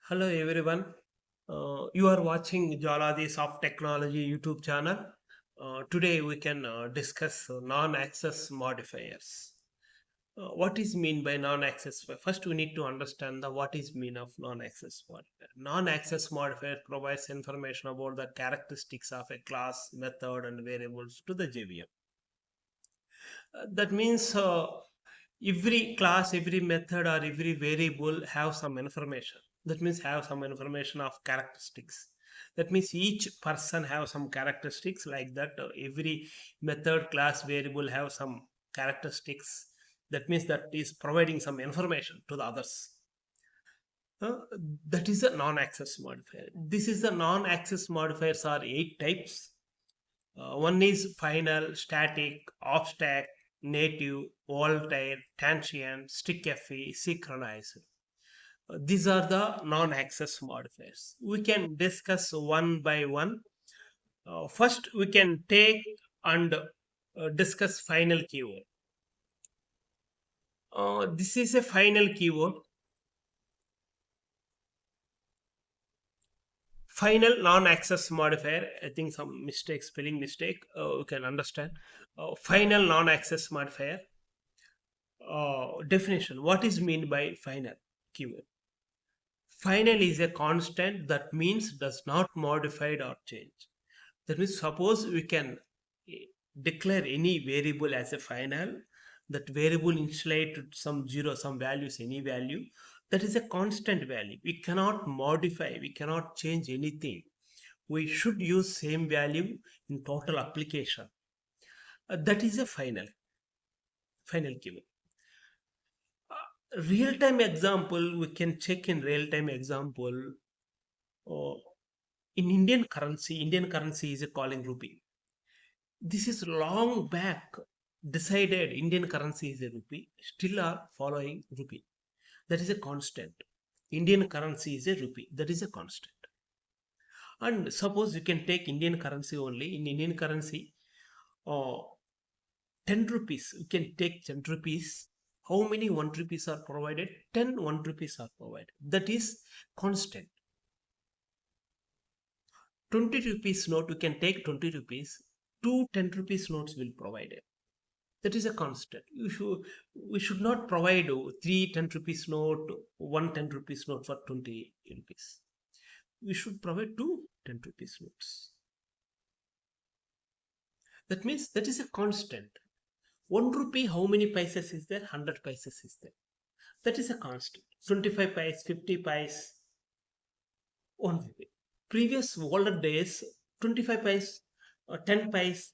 Hello everyone. You are watching Jaladhi's of Technology YouTube channel. Today we can discuss non-access modifiers. What is mean by non-access? First, we need to understand the what is mean of non-access modifier. Non-access modifier provides information about the characteristics of a class, method, and variables to the JVM. That means every class, every method, or every variable have some information. That means have some information of characteristics. That means each person have some characteristics like that. Every method, class, variable have some characteristics. That means that is providing some information to the others. Uh, that is a non-access modifier. This is the non-access modifiers are 8 types. One is final, static, off-stack, native, volatile, transient, stick-FE, synchronized. These are the non-access modifiers. We can discuss one by one. First, we can take and discuss final keyword. This is a final keyword. Final non-access modifier. I think some mistake, spelling mistake. You can understand. Final non-access modifier. Definition. What is mean by final keyword? Final is a constant that means does not modified or change. That means suppose we can declare any variable as a final. That variable initialized to some zero, some values, any value. That is a constant value. We cannot modify. We cannot change anything. We should use same value in total application. That is a final keyword. Real-time example, we can check in real-time example. uh, in Indian currency is a calling rupee. This is long back decided Indian currency is a rupee, still are following rupee. That is a constant. Indian currency is a rupee. That is a constant. And suppose you can take Indian currency only. In Indian currency, uh, 10 rupees, you can take 10 rupees. How many 1 rupees are provided? 10 1 rupees are provided. That is constant. 20 rupees note, you can take 20 rupees. Two 10 rupees notes will provide it. That is a constant. We should not provide three 10 rupees note, one 10 rupees note for 20 rupees. We should provide two 10 rupees notes. That means that is a constant. 1 rupee, how many paisas is there? 100 paisas is there. That is a constant. 25 paise, 50 paise, 1 rupee. Previous older days, 25 paise, 10 paise,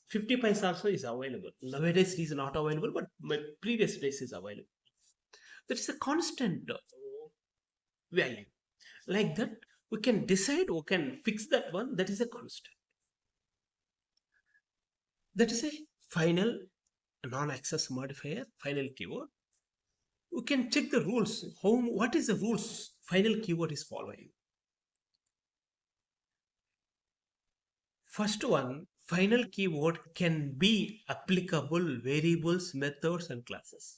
50 paise also is available. Nowadays it is not available, but my previous days is available. That is a constant value. Like that, we can decide, we can fix that one. That is a constant. That is a final non-access modifier, final keyword. We can check the rules. What is the rules final keyword is following? First one, final keyword can be applicable variables, methods, and classes.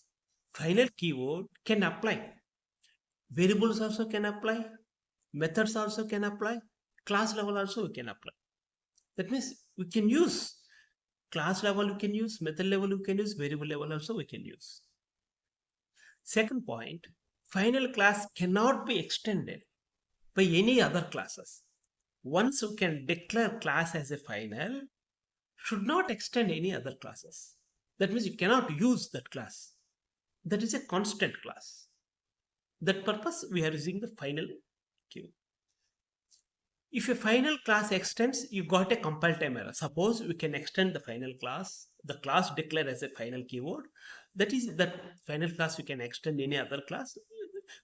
Final keyword can apply. Variables also can apply. Methods also can apply. Class level also we can apply. That means we can use class level, we can use method level, we can use variable level also we can use. Second point, final class cannot be extended by any other classes. Once you can declare class as a final, should not extend any other classes. That means you cannot use that class. That is a constant class. That purpose we are using the final keyword. If a final class extends, you got a compile time error. Suppose we can extend the final class, the class declared as a final keyword. That is that final class we can extend any other class.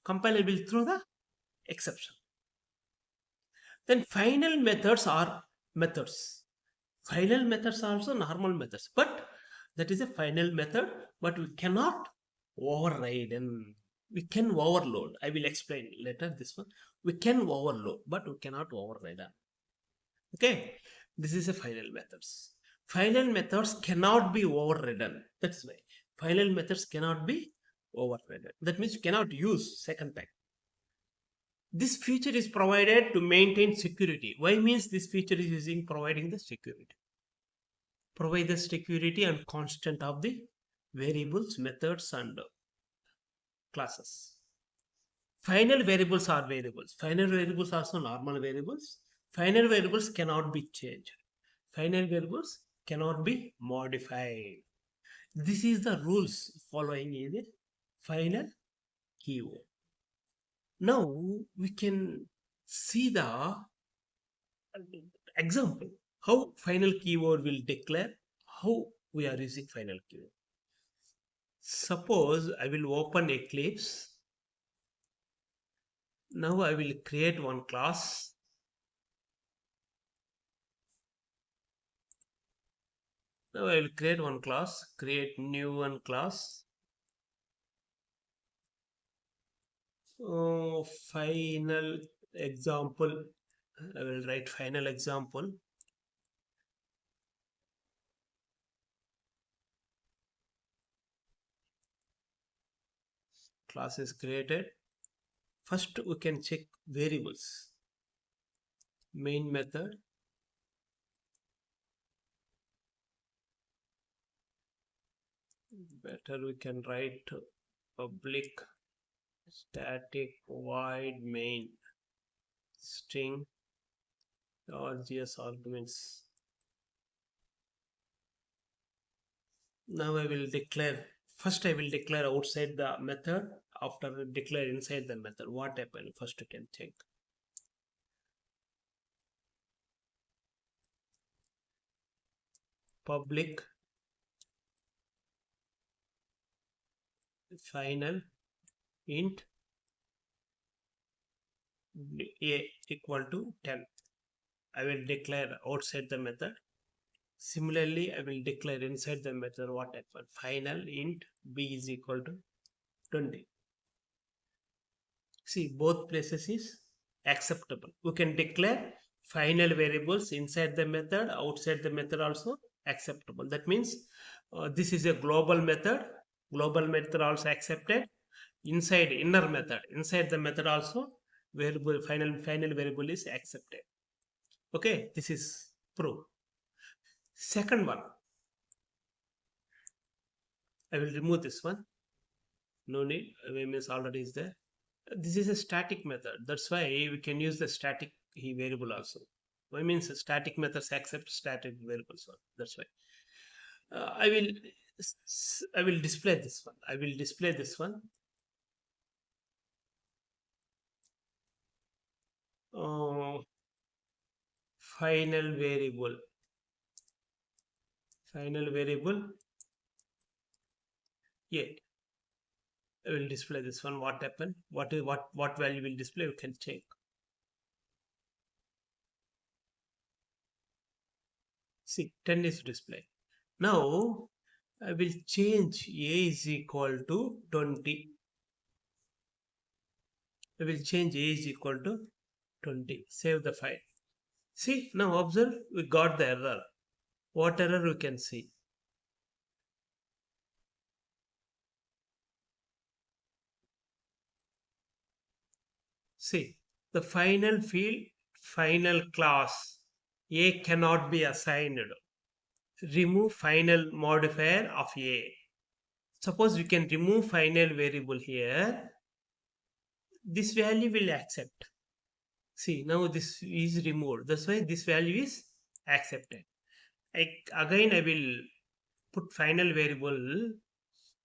Compiler will throw the exception. Then final methods are methods. Final methods are also normal methods, but that is a final method, but we cannot override and we can overload. I will explain later this one. We can overload, but we cannot override. Okay, this is a final methods. Final methods cannot be overridden. That's why final methods cannot be overridden. That means you cannot use second time. This feature is provided to maintain security. Why means this feature is using providing the security. Provide the security and constant of the variables, methods, and classes. Final variables are variables. Final variables are also normal variables. Final variables cannot be changed. Final variables cannot be modified. This is the rules following in the final keyword. Now we can see the example how final keyword will declare how we are using final keyword. Suppose I will open Eclipse. Now I will create one class. Now I will create one class, create new one class. Final example. I will write final example. Class is created. First we can check variables. Main method. Better we can write public static void main string RGS arguments. Now I will declare, first I will declare outside the method. After declare inside the method, what happened? First you can check. Public final int a equal to 10. I will declare outside the method. Similarly, I will declare inside the method what happened. Final int b is equal to 20. See, both places is acceptable. We can declare final variables inside the method, outside the method also acceptable. That means this is a global method. Global method also accepted. Inside inner method, inside the method also variable final variable is accepted. Okay, this is proof. Second one, I will remove this one. No need, means already is there. This is a static method. That's why we can use the static variable also. Why means static methods accept static variables. That's why I will display this one. I will display this one. Final variable. Final variable. Yeah. I will display this one. What happened? What value will display? You can check. See, 10 is display. Now I will change a is equal to 20. I will change a is equal to 20. Save the file. See, now observe, we got the error. What error you can see? See, the final field, final class, A cannot be assigned. Remove final modifier of A. Suppose we can remove final variable here. This value will accept. See, now this is removed. That's why this value is accepted. Again, I will put final variable.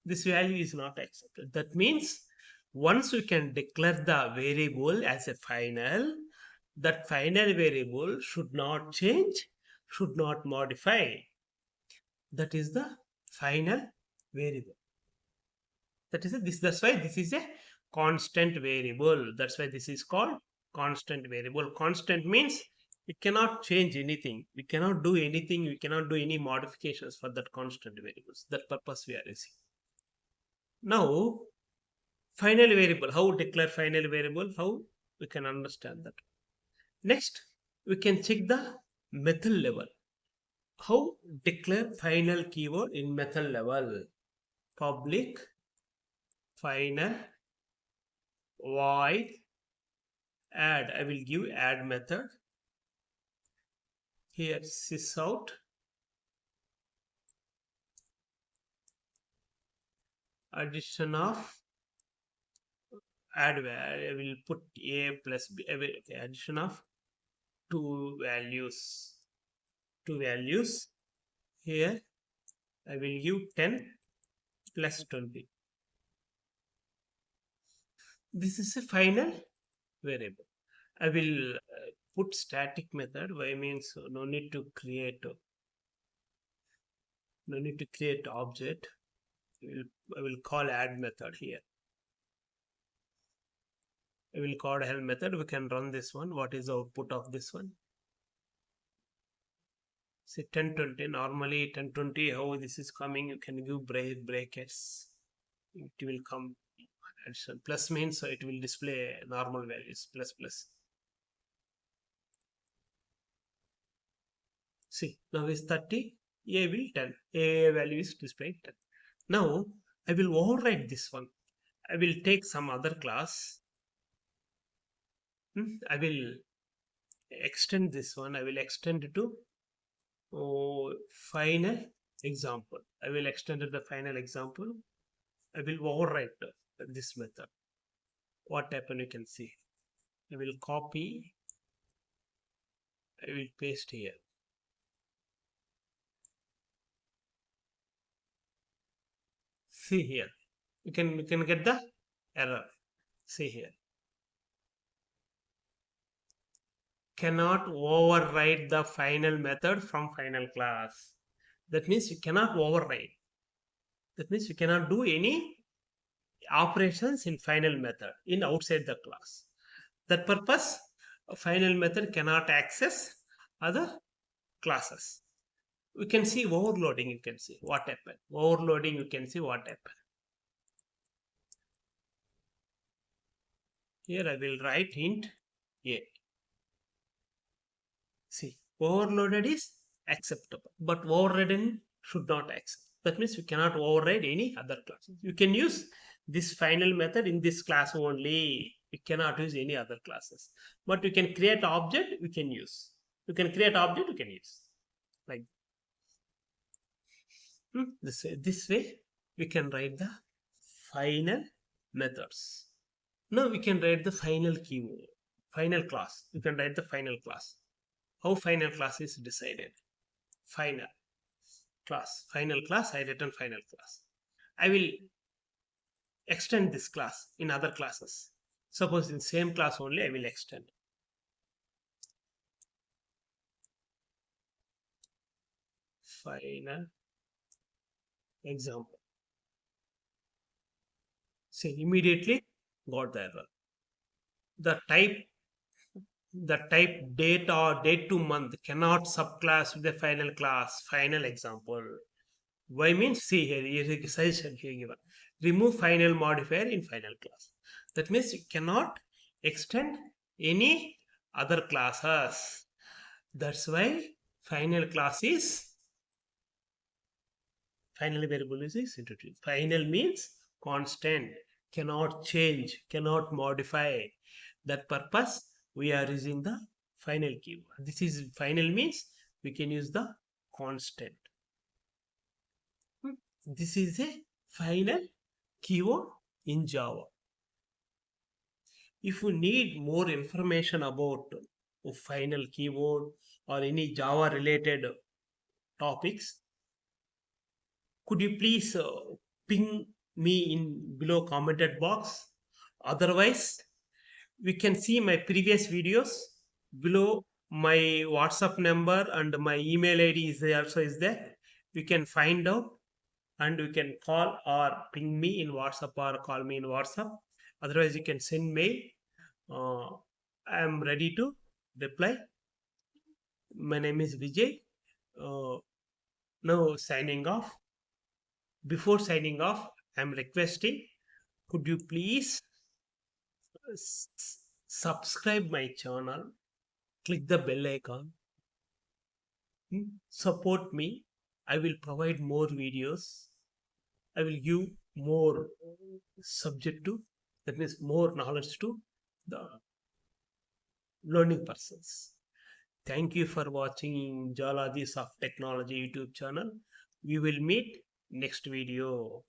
This value is not accepted. That means once we can declare the variable as a final, that final variable should not change, should not modify. That is the final variable. That's why this is a constant variable. That's why this is called constant variable. Constant means it cannot change anything. We cannot do anything. We cannot do any modifications for that constant variables. That purpose we are using. Now, final variable. How declare final variable? How we can understand that. Next, we can check the method level. How declare final keyword in method level? Public final void add, I will give add method. Here sys out addition of add value. I will put a plus b. Okay, addition of two values. Two values. Here I will give 10 plus 20. This is a final variable. I will put static method. Why means no need to create object. I will call add method here. I will call help method. We can run this one. What is the output of this one? Say 1020. Normally 1020. How this is coming? You can give brackets. It will come. Addition. Plus means it will display normal values. Plus plus. See, now is 30. A will 10. A value is displayed 10. Now I will override this one. I will take some other class. I will extend this one. I will extend it to final example. I will extend it the final example. I will overwrite this method. What happened you can see. I will copy. I will paste here. See here. You can get the error. See here. Cannot override the final method from final class. That means you cannot override. That means you cannot do any operations in final method in outside the class. That purpose, a final method cannot access other classes. We can see overloading. You can see what happened. Overloading. You can see what happened. Here I will write int a. See, overloaded is acceptable, but overridden should not accept. That means you cannot override any other classes. You can use this final method in this class only. You cannot use any other classes. But you can create object, you can use. You can create object, you can use. Like this way, we can write the final methods. Now we can write the final keyword, final class. You can write the final class. How final class is decided? Final class. Final class, I written final class. I will extend this class in other classes. Suppose in same class only, I will extend. Final example. See, immediately got the error. The type date or date to month cannot subclass with the final class. Final example. Why means see here is a suggestion here given. Remove final modifier in final class. That means you cannot extend any other classes. That's why final class is final variable is introduced. Final means constant, cannot change, cannot modify. That purpose we are using the final keyword. This is final means we can use the constant. This is a final keyword in Java. If you need more information about a final keyword or any Java related topics, could you please ping me in below commented box? Otherwise, we can see my previous videos below. My WhatsApp number and my email ID is there, also is there. You can find out and you can call or ping me in WhatsApp or call me in WhatsApp. Otherwise, you can send mail. I am ready to reply. My name is Vijay. Now signing off. Before signing off, I am requesting, could you please subscribe my channel, click the bell icon, support me. I will provide more videos. I will give more subject to, that means more knowledge to the learning persons. Thank you for watching Jaladhi's of Technology YouTube channel. We will meet next video.